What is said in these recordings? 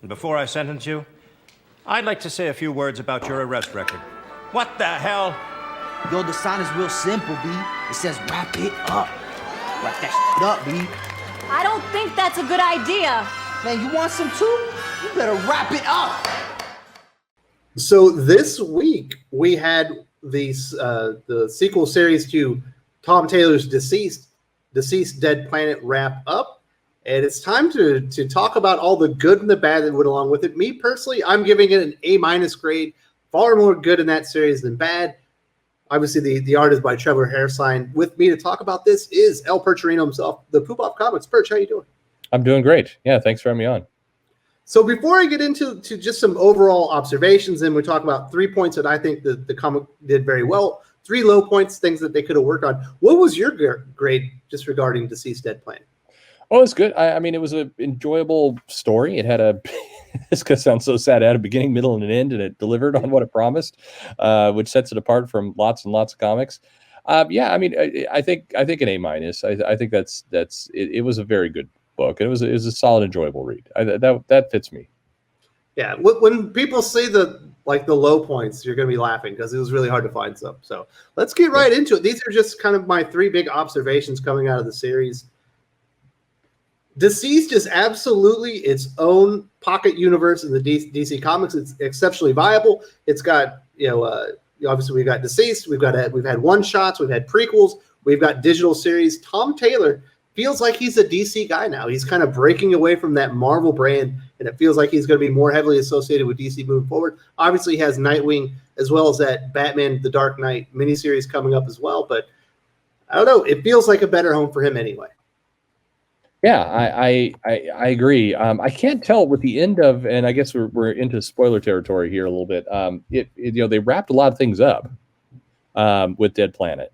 And before I sentence you, I'd like to say a few words about your arrest record. What the hell? Yo, the sign is real simple, B. It says wrap it up. Wrap that shit up, B. I don't think that's a good idea. Man, you want some too? You better wrap it up. So this week we had the sequel series to Tom Taylor's DCeased Dead Planet wrap up. And it's time to talk about all the good and the bad that went along with it. Me personally, I'm giving it an A- grade. Far more good in that series than bad. Obviously, the art is by Trevor Hairsine. With me to talk about this is El Percherino himself, the Poop Off Comics. Perch, how you doing? I'm doing great. Yeah, thanks for having me on. So before I get into just some overall observations, and we talk about 3 points that I think that the comic did very well, 3 low points, things that they could have worked on. What was your grade just regarding DCeased Dead Planet? Oh, it's good. I mean, it was an enjoyable story. It had a, this could sound so sad, it had a beginning, middle, and an end, and it delivered on what it promised, which sets it apart from lots and lots of comics. Yeah, I mean, I think an A-. I think that's it was a very good book. It was a solid, enjoyable read. That fits me. Yeah, when people say the low points, you're going to be laughing because it was really hard to find some. So let's get right into it. These are just kind of my 3 big observations coming out of the series. DCeased is absolutely its own pocket universe in the DC Comics. It's exceptionally viable. It's got, obviously we've got DCeased, we've had one-shots, we've had prequels, we've got digital series. Tom Taylor feels like he's a DC guy now. He's kind of breaking away from that Marvel brand, and it feels like he's going to be more heavily associated with DC moving forward. Obviously, he has Nightwing as well as that Batman The Dark Knight miniseries coming up as well, but I don't know. It feels like a better home for him anyway. Yeah, I agree. I can't tell with the end of, and I guess we're into spoiler territory here a little bit. They wrapped a lot of things up with Dead Planet,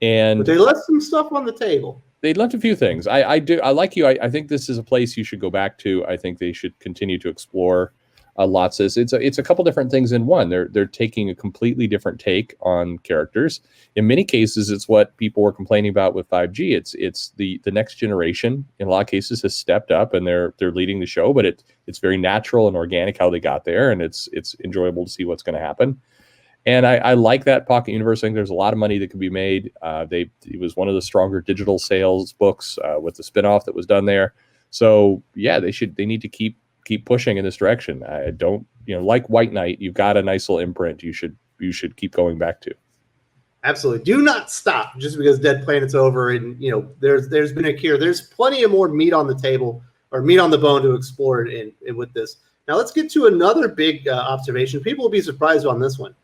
and but they left some stuff on the table. They left a few things. I like you. I think this is a place you should go back to. I think they should continue to explore lots of this. It's a couple different things in one. They're taking a completely different take on characters. In many cases, it's what people were complaining about with 5G. It's the next generation in a lot of cases has stepped up and they're leading the show, but it's very natural and organic how they got there, and it's enjoyable to see what's going to happen. And I like that pocket universe. I think there's a lot of money that could be made. It was one of the stronger digital sales books with the spinoff that was done there. So yeah, they need to keep pushing in this direction. I don't, like White Knight, you've got a nice little imprint you should keep going back to. Absolutely. Do not stop just because Dead Planet's over and there's been a cure. There's plenty of more meat on the table or meat on the bone to explore in with this. Now let's get to another big observation. People will be surprised on this one.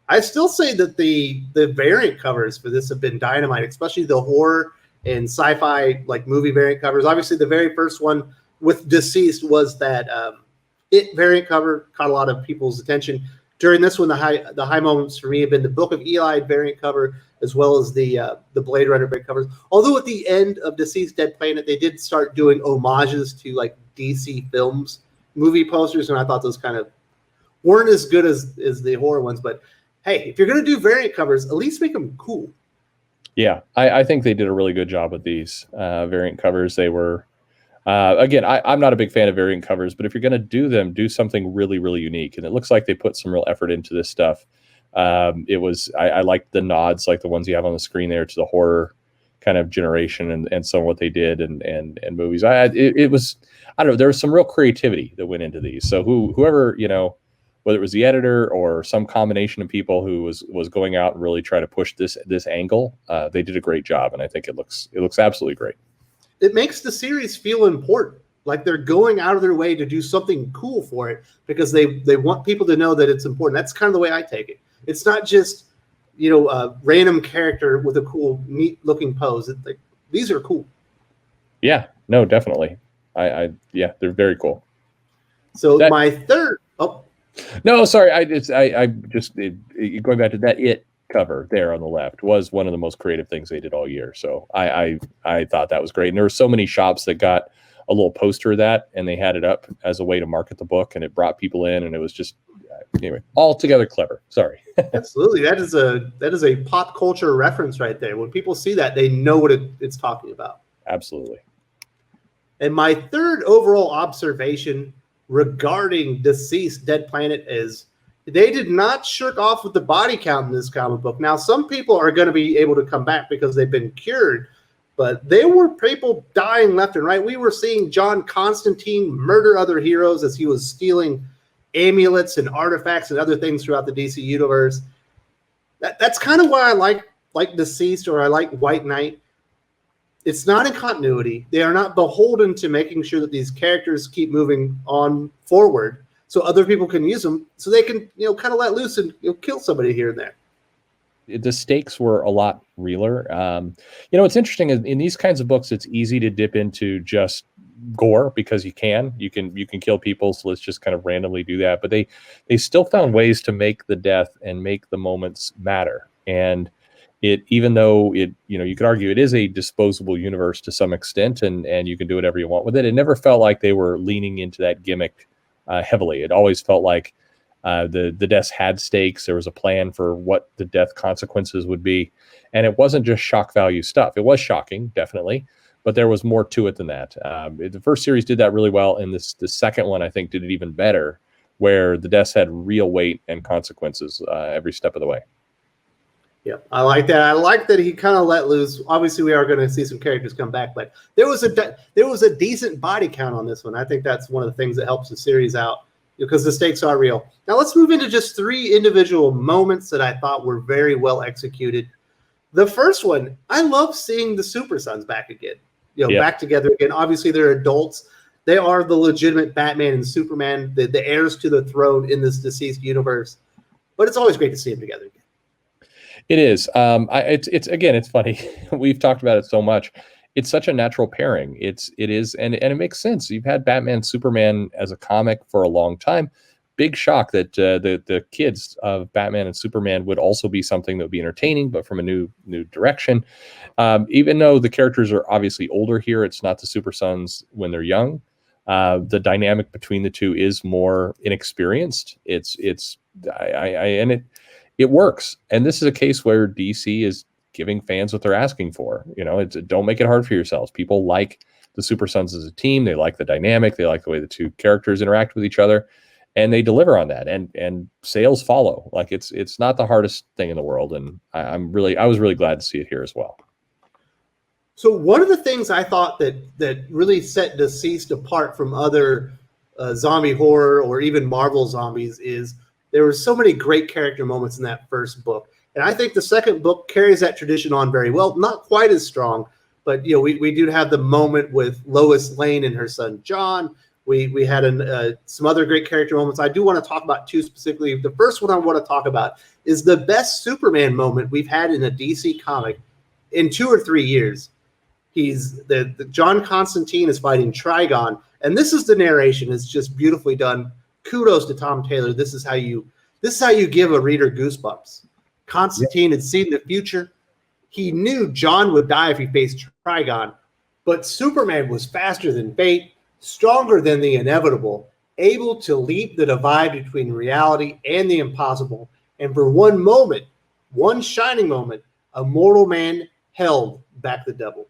I still say that the variant covers for this have been dynamite, especially the horror and sci-fi movie variant covers. Obviously, the very first one with DCeased was that It variant cover, caught a lot of people's attention. During this one, the high moments for me have been the Book of Eli variant cover, as well as the Blade Runner variant covers. Although at the end of DCeased Dead Planet, they did start doing homages to DC films movie posters, and I thought those kind of weren't as good as the horror ones, but hey, if you're going to do variant covers, at least make them cool. Yeah, I think they did a really good job with these variant covers. They were, again, I'm not a big fan of variant covers, but if you're going to do them, do something really, really unique. And it looks like they put some real effort into this stuff. I liked the nods, like the ones you have on the screen there, to the horror kind of generation and some of what they did and movies. It was, I don't know, there was some real creativity that went into these. So whoever, whether it was the editor or some combination of people who was going out and really trying to push this angle, they did a great job, and I think it looks absolutely great. It makes the series feel important, like they're going out of their way to do something cool for it because they want people to know that it's important. That's kind of the way I take it. It's not just a random character with a cool, neat looking pose. These are cool. Yeah, no, definitely. Yeah, they're very cool. So my third. Oh. No, sorry. I just going back to that It cover there on the left was one of the most creative things they did all year. So I thought that was great. And there were so many shops that got a little poster of that, and they had it up as a way to market the book, and it brought people in, and it was just anyway altogether clever. Sorry. Absolutely, that is a pop culture reference right there. When people see that, they know what it's talking about. Absolutely. And my third overall observation regarding DCeased Dead Planet is they did not shirk off with the body count in this comic book. Now, some people are going to be able to come back because they've been cured, but there were people dying left and right. We were seeing John Constantine murder other heroes as he was stealing amulets and artifacts and other things throughout the DC universe. That's kind of why I like DCeased, or I like White Knight. It's not in continuity. They are not beholden to making sure that these characters keep moving on forward so other people can use them, so they can, kind of let loose and kill somebody here and there. The stakes were a lot realer. What's interesting is in these kinds of books, it's easy to dip into just gore because you can kill people. So let's just kind of randomly do that. But they still found ways to make the death and make the moments matter. And even though you could argue it is a disposable universe to some extent, and you can do whatever you want with it, it never felt like they were leaning into that gimmick heavily. It always felt like the deaths had stakes. There was a plan for what the death consequences would be. And it wasn't just shock value stuff. It was shocking, definitely, but there was more to it than that. The first series did that really well. And the second one, I think, did it even better, where the deaths had real weight and consequences every step of the way. Yeah, I like that. I like that he kind of let loose. Obviously, we are going to see some characters come back, but there was a decent body count on this one. I think that's one of the things that helps the series out, because the stakes are real. Now let's move into just 3 individual moments that I thought were very well executed. The first one, I love seeing the Super Sons back again, back together again. Obviously, they're adults. They are the legitimate Batman and Superman, the heirs to the throne in this DCeased universe. But it's always great to see them together again. It is. It's funny. We've talked about it so much. It's such a natural pairing. It is, and it makes sense. You've had Batman, Superman as a comic for a long time. Big shock that the kids of Batman and Superman would also be something that would be entertaining, but from a new direction. Even though the characters are obviously older here, it's not the Super Sons when they're young. The dynamic between the two is more inexperienced. It works. And this is a case where DC is giving fans what they're asking for. Don't make it hard for yourselves. People like the Super Sons as a team. They like the dynamic. They like the way the two characters interact with each other, and they deliver on that. And sales follow. Like it's not the hardest thing in the world. And I was really glad to see it here as well. So one of the things I thought that really set DCeased apart from other zombie horror or even Marvel zombies is there were so many great character moments in that first book. And I think the second book carries that tradition on very well. Not quite as strong, but we do have the moment with Lois Lane and her son John. We had some other great character moments. I do want to talk about 2 specifically. The first one I want to talk about is the best Superman moment we've had in a DC comic in 2 or 3 years. He's the John Constantine is fighting Trigon, and this is the narration. It's just beautifully done. Kudos to Tom Taylor. This is how you give a reader goosebumps. Constantine had seen the future. He knew John would die if he faced Trigon, but Superman was faster than fate, stronger than the inevitable, able to leap the divide between reality and the impossible. And for one moment, one shining moment, a mortal man held back the devil.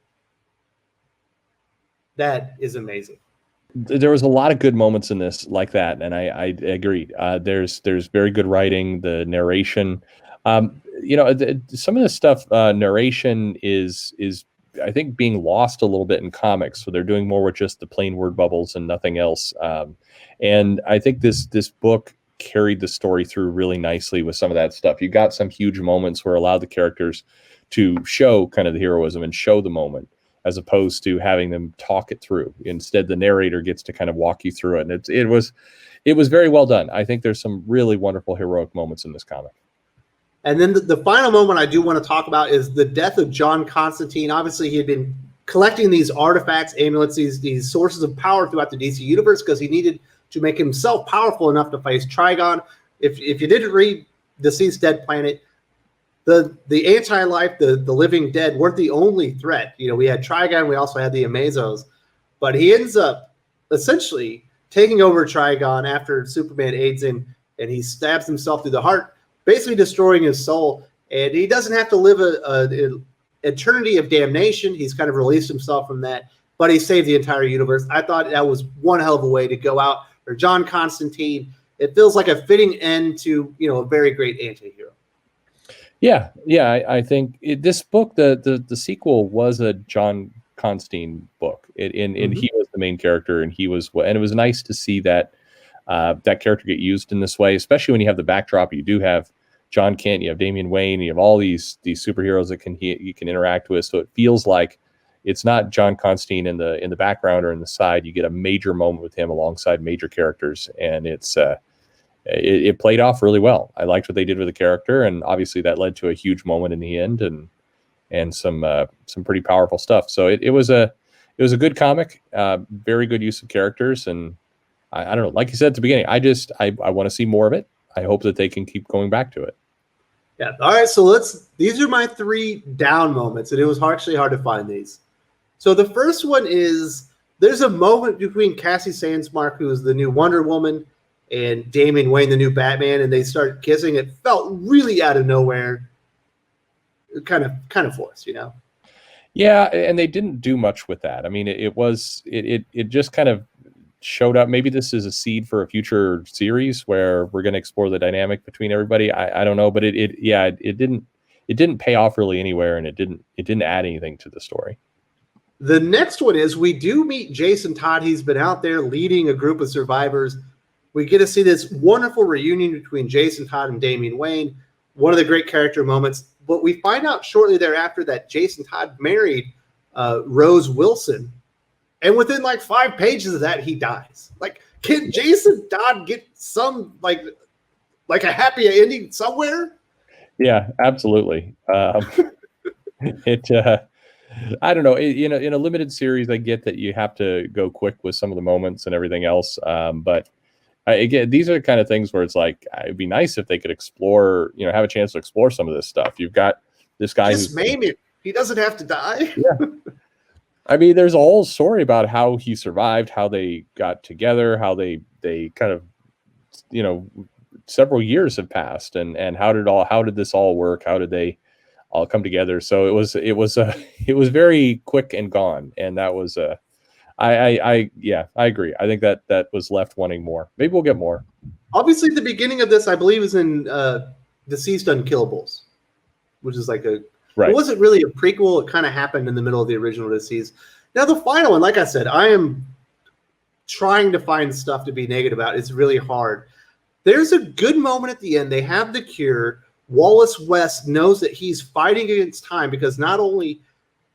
That is amazing. There was a lot of good moments in this like that, and I agreed. There's very good writing, the narration. Some of the stuff narration is I think being lost a little bit in comics, so they're doing more with just the plain word bubbles and nothing else. And I think this book carried the story through really nicely with some of that stuff. You got some huge moments where it allowed the characters to show kind of the heroism and show the moment, as opposed to having them talk it through. Instead, the narrator gets to kind of walk you through it. And it was very well done. I think there's some really wonderful heroic moments in this comic. And then the final moment I do want to talk about is the death of John Constantine. Obviously, he had been collecting these artifacts, amulets, these sources of power throughout the DC universe because he needed to make himself powerful enough to face Trigon. If you didn't read DCeased Dead Planet, the anti-life, the living dead weren't the only threat. We had Trigon, we also had the Amazos, but he ends up essentially taking over Trigon after Superman aids him, and he stabs himself through the heart, basically destroying his soul. And he doesn't have to live an eternity of damnation. He's kind of released himself from that, but he saved the entire universe. I thought that was one hell of a way to go out or John Constantine. It feels like a fitting end to, a very great anti-hero. Yeah, I think this book, the sequel, was a John Constantine book, and he was the main character, and it was nice to see that that character get used in this way, especially when you have the backdrop. You do have John Kent, you have Damian Wayne, you have all these superheroes that you can interact with. So it feels like it's not John Constantine in the background or in the side. You get a major moment with him alongside major characters, and it played off really well. I liked what they did with the character, and obviously that led to a huge moment in the end, and some pretty powerful stuff. So it was a good comic, very good use of characters, and I don't know, like you said at the beginning, I want to see more of it. I hope that they can keep going back to it. Yeah. All right. So these are my 3 down moments, and it was actually hard to find these. So the first one is there's a moment between Cassie Sandsmark, who is the new Wonder Woman, and Damian Wayne, the new Batman, and they start kissing. It felt really out of nowhere, kind of forced, Yeah, and they didn't do much with that. I mean, it just kind of showed up. Maybe this is a seed for a future series where we're going to explore the dynamic between everybody. I don't know, but it didn't pay off really anywhere, and it didn't add anything to the story. The next one is we do meet Jason Todd. He's been out there leading a group of survivors. We get to see this wonderful reunion between Jason Todd and Damian Wayne, one of the great character moments. But we find out shortly thereafter that Jason Todd married Rose Wilson. And within like 5 pages of that, he dies. Like, can Jason Todd get some like a happy ending somewhere? Yeah, absolutely. I don't know. In a limited series, I get that you have to go quick with some of the moments and everything else. But again, these are the kind of things where it's like, it'd be nice if they could explore, have a chance to explore some of this stuff. You've got this guy who's maybe he doesn't have to die. Yeah. I mean, there's a whole story about how he survived, how they got together, how they kind of, several years have passed, and how did this all work? How did they all come together? So it was very quick and gone, and that was I agree. I think that was left wanting more. Maybe we'll get more. Obviously, the beginning of this, I believe, is in DCeased Unkillables, which is like right. It wasn't really a prequel. It kind of happened in the middle of the original DCeased. Now, the final one, like I said, I am trying to find stuff to be negative about. It's really hard. There's a good moment at the end. They have the cure. Wallace West knows that he's fighting against time because not only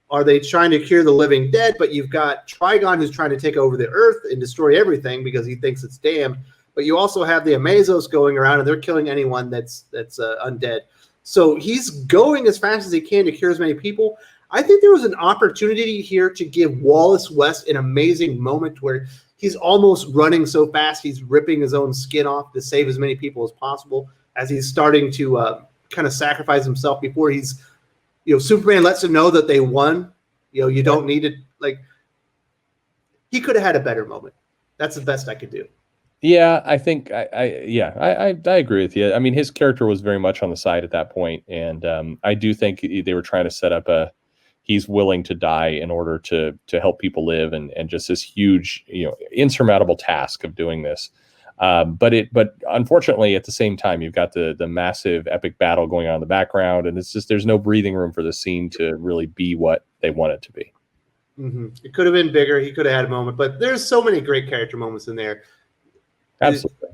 are they trying to cure the living dead, but you've got Trigon who's trying to take over the Earth and destroy everything because he thinks it's damned. But you also have the Amazos going around, and they're killing anyone that's undead. So he's going as fast as he can to cure as many people. I think there was an opportunity here to give Wallace West an amazing moment where he's almost running so fast he's ripping his own skin off to save as many people as possible as he's starting to kind of sacrifice himself before he's, Superman lets him know that they won. You don't need it. Like, he could have had a better moment. That's the best I could do. Yeah, I think I agree with you. I mean, his character was very much on the side at that point, and I do think they were trying to set up he's willing to die in order to help people live, and just this huge, insurmountable task of doing this. But unfortunately, at the same time, you've got the massive epic battle going on in the background, and it's just there's no breathing room for the scene to really be what they want it to be. Mm-hmm. It could have been bigger. He could have had a moment, but there's so many great character moments in there. Absolutely.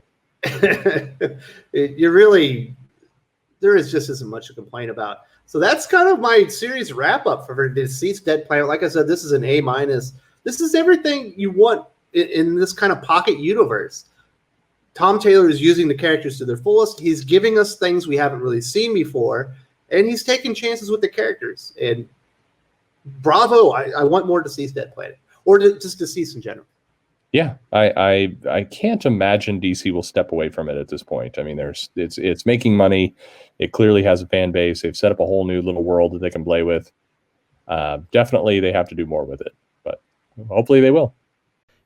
There isn't much to complain about. So that's kind of my series wrap up for DCeased Dead Planet. Like I said, this is an A-. This is everything you want in this kind of pocket universe. Tom Taylor is using the characters to their fullest. He's giving us things we haven't really seen before, and he's taking chances with the characters. And bravo! I want more DCeased Dead Planet, or just DCeased in general. Yeah, I can't imagine DC will step away from it at this point. I mean, it's making money. It clearly has a fan base. They've set up a whole new little world that they can play with. Definitely, they have to do more with it, but hopefully they will.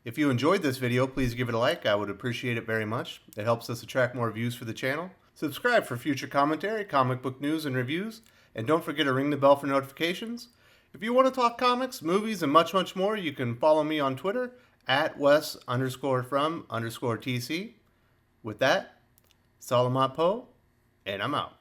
If you enjoyed this video, please give it a like. I would appreciate it very much. It helps us attract more views for the channel. Subscribe for future commentary, comic book news, and reviews. And don't forget to ring the bell for notifications. If you want to talk comics, movies, and much, much more, you can follow me on Twitter at Wes_from_TC. With that, Salamat Po, and I'm out.